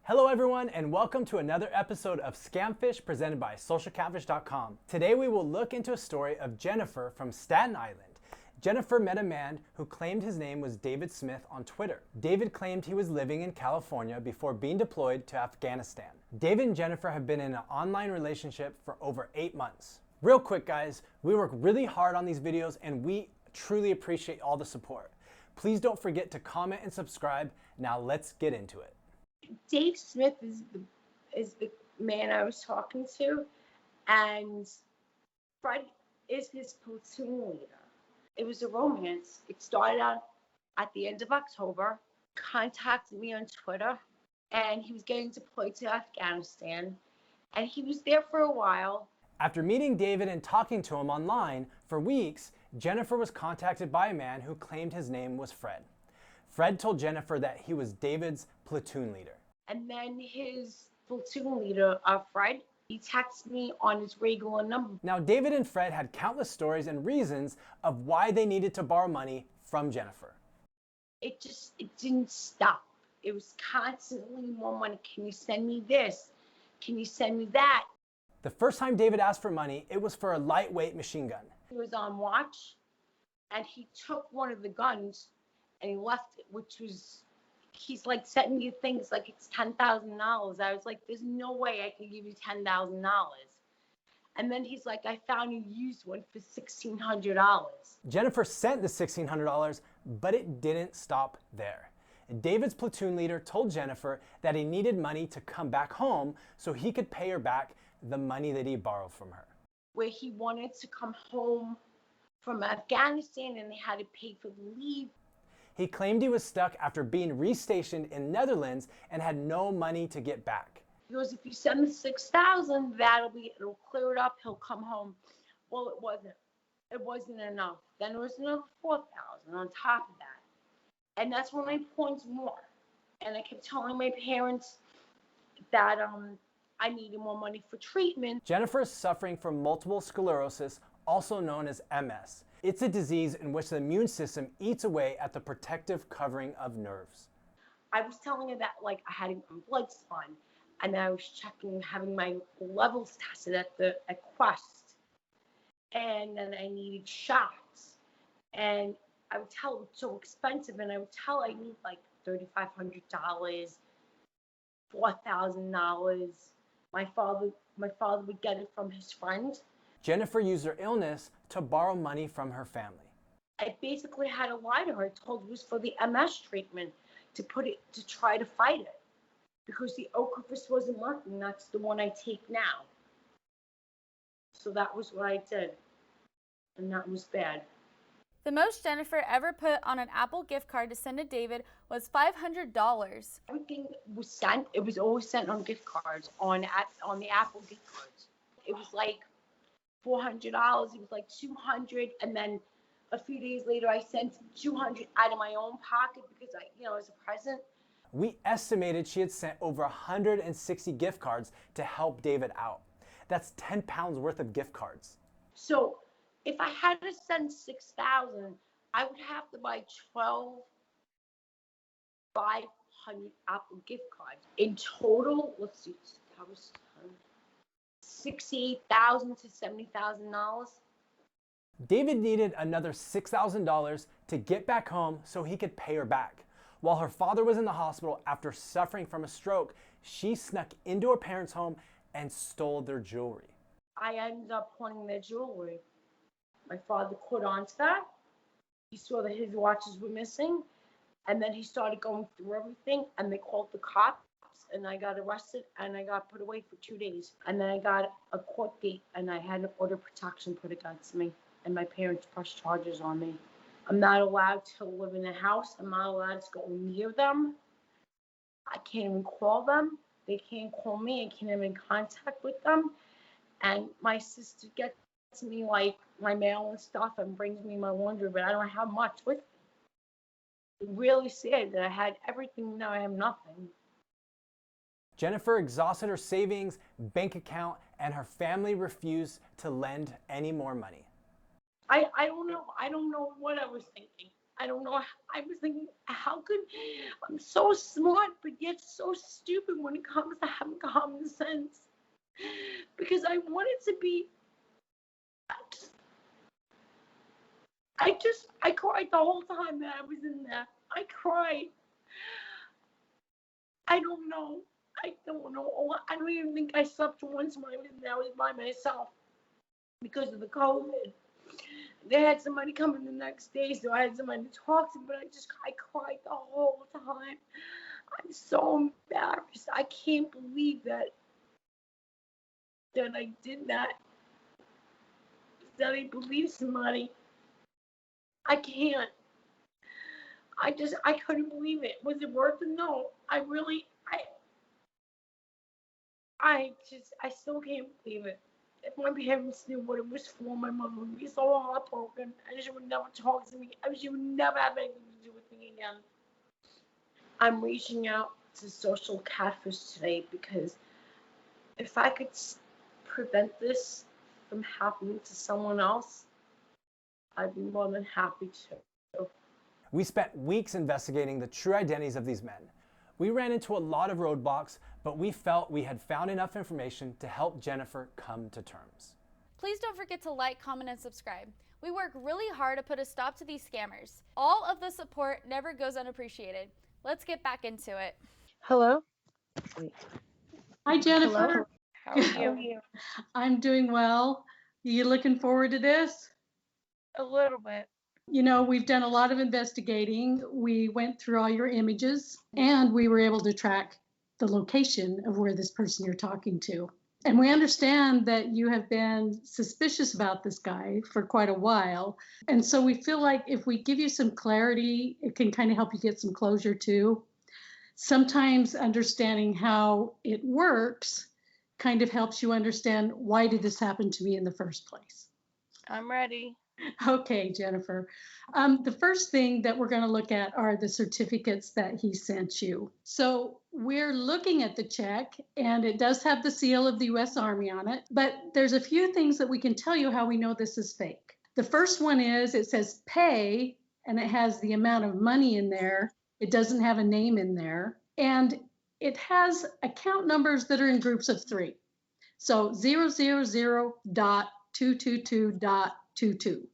Hello everyone and welcome to another episode of Scamfish presented by socialcatfish.com. Today we will look into a story of Jennifer from Staten Island. Jennifer met a man who claimed his name was David Smith on Twitter. David claimed he was living in California before being deployed to Afghanistan. David and Jennifer have been in an online relationship for over 8 months. Real quick guys, we work really hard on these videos and we truly appreciate all the support. Please don't forget to comment and subscribe. Now let's get into it. Dave Smith is the man I was talking to, and Fred is his platoon leader. It was a romance. It started out at the end of October, contacted me on Twitter, and he was getting deployed to Afghanistan, and he was there for a while. After meeting David and talking to him online for weeks, Jennifer was contacted by a man who claimed his name was Fred. Fred told Jennifer that he was David's platoon leader. And then his platoon leader, Fred, he texted me on his regular number. Now, David and Fred had countless stories and reasons of why they needed to borrow money from Jennifer. It didn't stop. It was constantly more money. Can you send me this? Can you send me that? The first time David asked for money, it was for a lightweight machine gun. He was on watch, and he took one of the guns and he left it, he's like sending me things like it's $10,000. I was like, there's no way I can give you $10,000. And then he's like, I found a used one for $1,600. Jennifer sent the $1,600, but it didn't stop there. David's platoon leader told Jennifer that he needed money to come back home so he could pay her back the money that he borrowed from her. Where he wanted to come home from Afghanistan and they had to pay for the leave. He claimed he was stuck after being restationed in Netherlands and had no money to get back. He goes, if you send the $6,000, it'll clear it up, he'll come home. Well, it wasn't. It wasn't enough. Then there was another $4,000 on top of that. And that's when my points more. And I kept telling my parents that I needed more money for treatment. Jennifer is suffering from multiple sclerosis, also known as MS. It's a disease in which the immune system eats away at the protective covering of nerves. I was telling her that like I had blood spun, and I was having my levels tested at Quest, and then I needed shots, and I would tell her it's so expensive, and I would tell her I need like $3,500, $4,000. My father would get it from his friend. Jennifer used her illness to borrow money from her family. I basically had to lie to her. I told her it was for the MS treatment to try to fight it because the Ocrevus wasn't working. That's the one I take now. So that was what I did, and that was bad. The most Jennifer ever put on an Apple gift card to send to David was $500. Everything was sent. It was always sent on gift cards, on the Apple gift cards. It was like $400. It was like $200, and then a few days later, I sent $200 out of my own pocket because as a present. We estimated she had sent over 160 gift cards to help David out. That's 10 pounds worth of gift cards. So if I had to send $6,000, I would have to buy 500 Apple gift cards. In total, let's see, that was $68,000 to $70,000. David needed another $6,000 to get back home so he could pay her back. While her father was in the hospital after suffering from a stroke, she snuck into her parents' home and stole their jewelry. I ended up pawning their jewelry. My father caught on to that. He saw that his watches were missing, and then he started going through everything, and they called the cops. And I got arrested and I got put away for 2 days. And then I got a court date and I had an order of protection put against me. And my parents pressed charges on me. I'm not allowed to live in the house. I'm not allowed to go near them. I can't even call them. They can't call me. I can't have any contact with them. And my sister gets me like my mail and stuff and brings me my laundry, but I don't have much with me. It's really sad that I had everything, now I have nothing. Jennifer exhausted her savings, bank account, and her family refused to lend any more money. I don't know what I was thinking. I don't know. I was thinking, how could I'm so smart, but yet so stupid when it comes to having common sense? Because I wanted to be. I cried the whole time that I was in there. I cried. I don't know. I don't know. I don't even think I slept once when I was in there. I was by myself because of the COVID. They had somebody come in the next day, so I had somebody to talk to, but I cried the whole time. I'm so embarrassed. I can't believe that I did that. That I believed somebody. I can't. I couldn't believe it. Was it worth it? No. I still can't believe it. If my parents knew what it was for, my mother would be so heartbroken, and she would never talk to me. She would never have anything to do with me again. I'm reaching out to Social Catfish today because if I could prevent this from happening to someone else, I'd be more than happy to. We spent weeks investigating the true identities of these men. We ran into a lot of roadblocks, but we felt we had found enough information to help Jennifer come to terms. Please don't forget to like, comment, and subscribe. We work really hard to put a stop to these scammers. All of the support never goes unappreciated. Let's get back into it. Hello? Hi, Jennifer. Hello. How are you? I'm doing well. You looking forward to this? A little bit. You know, we've done a lot of investigating. We went through all your images and we were able to track the location of where this person you're talking to. And we understand that you have been suspicious about this guy for quite a while. And so we feel like if we give you some clarity, it can kind of help you get some closure too. Sometimes understanding how it works kind of helps you understand, why did this happen to me in the first place? I'm ready. Okay, Jennifer. The first thing that we're going to look at are the certificates that he sent you. So we're looking at the check, and it does have the seal of the U.S. Army on it, but there's a few things that we can tell you how we know this is fake. The first one is it says pay, and it has the amount of money in there. It doesn't have a name in there, and it has account numbers that are in groups of 3. So 000.222.22.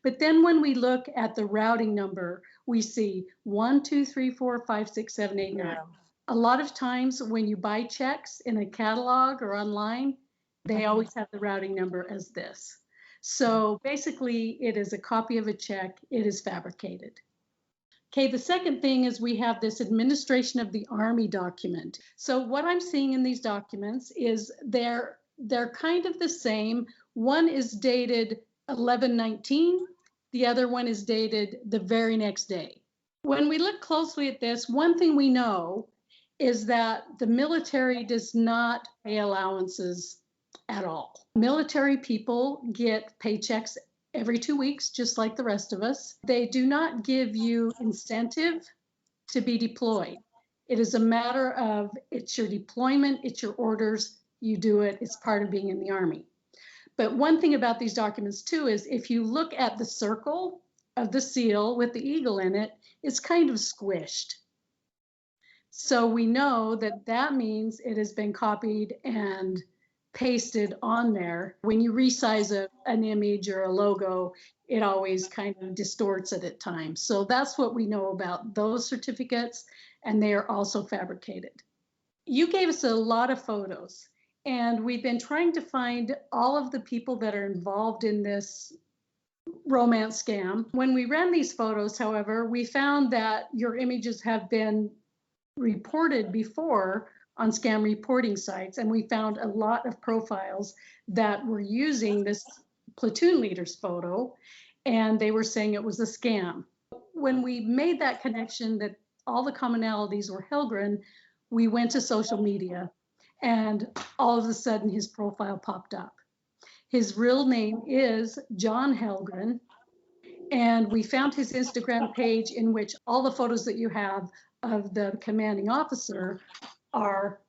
But then when we look at the routing number, we see 1, 2, 3, 4, 5, 6, 7, 8, 9. A lot of times when you buy checks in a catalog or online, they always have the routing number as this. So basically, it is a copy of a check. It is fabricated. Okay, the second thing is we have this Administration of the Army document. So what I'm seeing in these documents is they're kind of the same. One is dated 11/19. The other one is dated the very next day. When we look closely at this, one thing we know is that the military does not pay allowances at all. Military people get paychecks every 2 weeks, just like the rest of us. They do not give you incentive to be deployed. It is a matter of, it's your deployment, it's your orders, you do it, it's part of being in the Army. But one thing about these documents too is if you look at the circle of the seal with the eagle in it, it's kind of squished. So we know that that means it has been copied and pasted on there. When you resize an image or a logo, it always kind of distorts it at times. So that's what we know about those certificates, and they are also fabricated. You gave us a lot of photos, and we've been trying to find all of the people that are involved in this romance scam. When we ran these photos, however, we found that your images have been reported before on scam reporting sites, and we found a lot of profiles that were using this platoon leader's photo, and they were saying it was a scam. When we made that connection that all the commonalities were Helgren, we went to social media, and all of a sudden his profile popped up. His real name is John Helgren, and we found his Instagram page in which all the photos that you have of the commanding officer are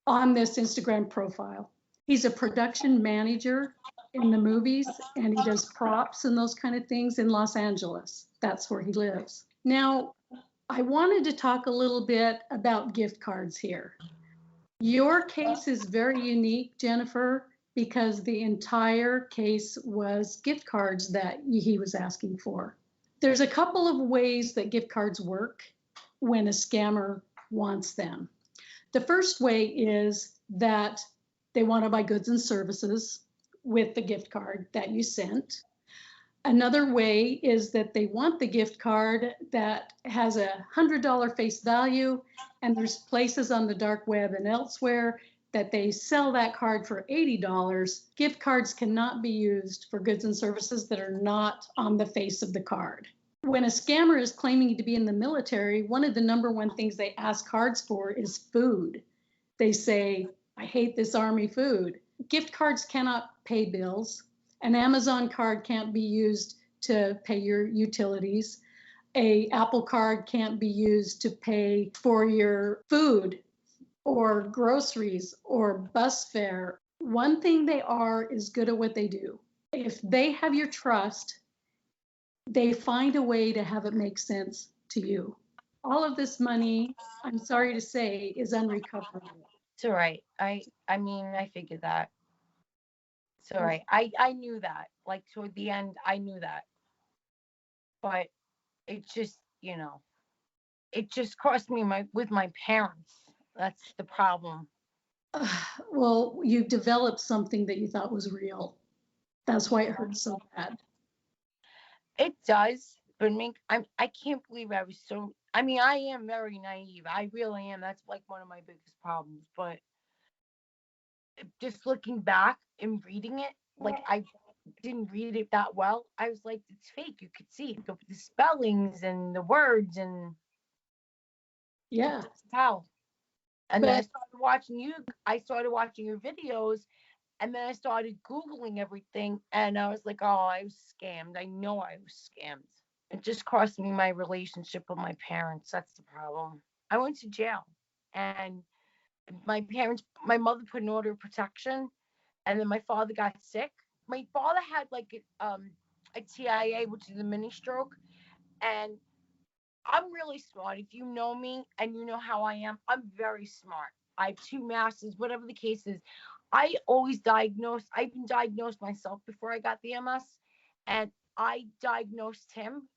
on this Instagram profile. He's a production manager in the movies, and he does props and those kind of things in Los Angeles. that's where he lives. Now, I wanted to talk a little bit about gift cards here. Your case is very unique, Jennifer, because the entire case was gift cards that he was asking for. There's a couple of ways that gift cards work when a scammer wants them. The first way is that they want to buy goods and services with the gift card that you sent. Another way is that they want the gift card that has $100 face value, and there's places on the dark web and elsewhere that they sell that card for $80. Gift cards cannot be used for goods and services that are not on the face of the card. When a scammer is claiming to be in the military, one of the number one things they ask cards for is food. They say, I hate this Army food. Gift cards cannot pay bills. An Amazon card can't be used to pay your utilities. A Apple card can't be used to pay for your food or groceries or bus fare. One thing they are is good at what they do. If they have your trust, they find a way to have it make sense to you. All of this money, I'm sorry to say, is unrecoverable. It's all right. I mean, I figured that. It's all right. I knew that. Like toward the end, I knew that. But it just, it just cost me with my parents. That's the problem. Well, you developed something that you thought was real. That's why it hurts so bad. It does, but I can't believe I was so. I mean, I am very naive. I really am. That's like one of my biggest problems. But just looking back and reading it, like I didn't read it that well. I was like, it's fake. You could see the spellings and the words and Yeah. how. And then I But started watching you. I started watching your videos, and then I started Googling everything, and I was like, oh, I was scammed. I know I was scammed. It just cost me my relationship with my parents. That's the problem. I went to jail, and my mother put an order of protection, and then my father got sick. My father had like a TIA, which is a mini stroke, and I'm really smart. If you know me and you know how I am, I'm very smart. I have 2 masters, whatever the case is. I always I even diagnosed myself before I got the MS, and I diagnosed him,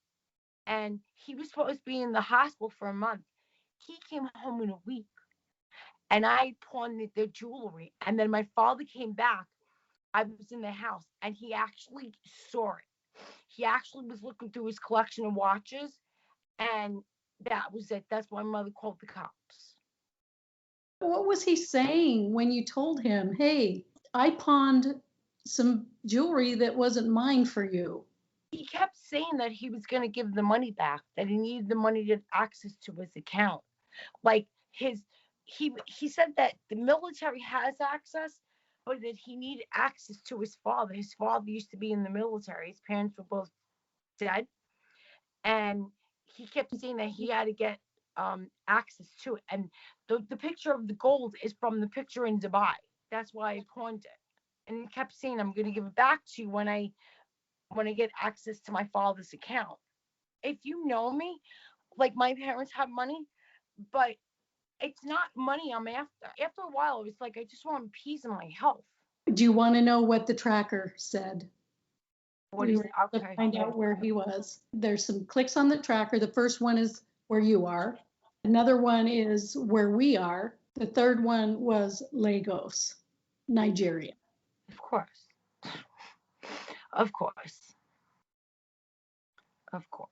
and he was supposed to be in the hospital for a month. He came home in a week, and I pawned their jewelry. And then my father came back. I was in the house, and he actually saw it. He actually was looking through his collection of watches, and that was it. That's why my mother called the cops. what was he saying when you told him, hey, I pawned some jewelry that wasn't mine for you? He kept saying that he was going to give the money back, that he needed the money to access to his account. Like he said that the military has access, but that he needed access to his father. His father used to be in the military. His parents were both dead, and he kept saying that he had to get access to it. And the picture of the gold is from the picture in Dubai. That's why I pawned it. And he kept saying, I'm going to give it back to you when I get access to my father's account. If you know me, like my parents have money, but it's not money I'm after. After a while, it's like I just want peace in my health. Do you want to know what the tracker said? What We is were able to okay? find out where he was. There's some clicks on the tracker. The first one is where you are. Another one is where we are. The third one was Lagos, Nigeria. Of course, of course, of course.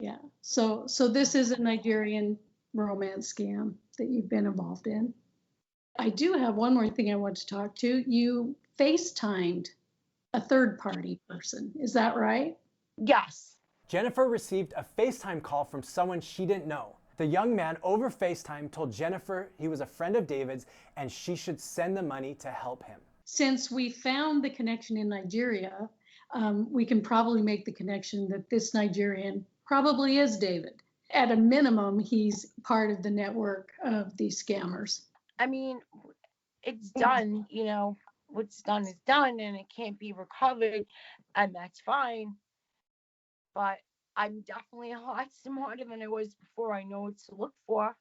Yeah. So this is a Nigerian romance scam that you've been involved in. I do have one more thing I want to talk to. You FaceTimed a third party person. Is that right? Yes. Jennifer received a FaceTime call from someone she didn't know. The young man over FaceTime told Jennifer he was a friend of David's and she should send the money to help him. Since we found the connection in Nigeria, we can probably make the connection that this Nigerian probably is David. At a minimum, he's part of the network of these scammers. I mean, it's done. What's done is done, and it can't be recovered, and that's fine. But I'm definitely a lot smarter than I was before. I know what to look for.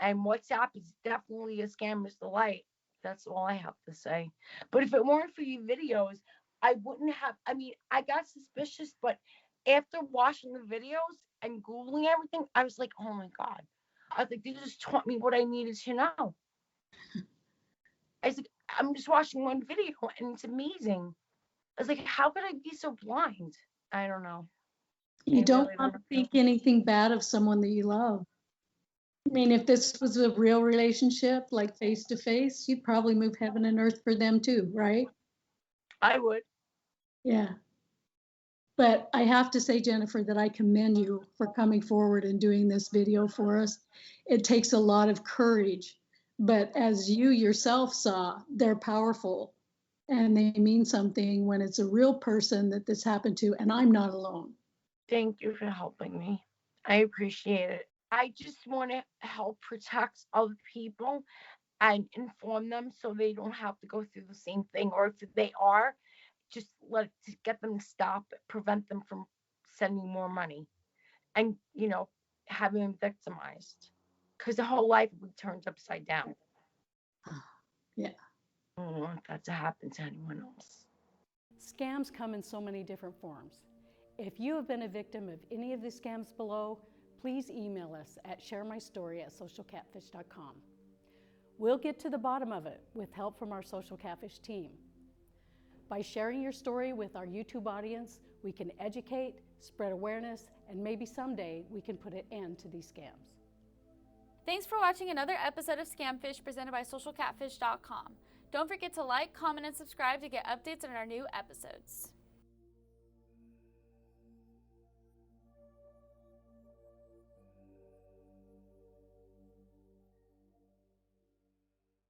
And WhatsApp is definitely a scammer's delight. That's all I have to say. But if it weren't for your videos, I wouldn't have. I mean, I got suspicious, but after watching the videos and Googling everything, I was like, oh my God. I was like, they just taught me what I needed to know. I was like, I'm just watching one video and it's amazing. I was like, how could I be so blind? I don't know. You I don't really want don't to think anything bad of someone that you love. I mean, if this was a real relationship, like face to face, you'd probably move heaven and earth for them too, right? I would. Yeah. But I have to say, Jennifer, that I commend you for coming forward and doing this video for us. It takes a lot of courage, but as you yourself saw, they're powerful and they mean something when it's a real person that this happened to, and I'm not alone. Thank you for helping me. I appreciate it. I just want to help protect other people and inform them so they don't have to go through the same thing. Or if they are, just to get them to stop, prevent them from sending more money and, having them victimized. Because the whole life will be turned upside down. Yeah. I don't want that to happen to anyone else. Scams come in so many different forms. If you have been a victim of any of the scams below, please email us at sharemystory@socialcatfish.com. We'll get to the bottom of it with help from our Social Catfish team. By sharing your story with our YouTube audience, we can educate, spread awareness, and maybe someday we can put an end to these scams. Thanks for watching another episode of Scamfish presented by socialcatfish.com. Don't forget to like, comment, and subscribe to get updates on our new episodes.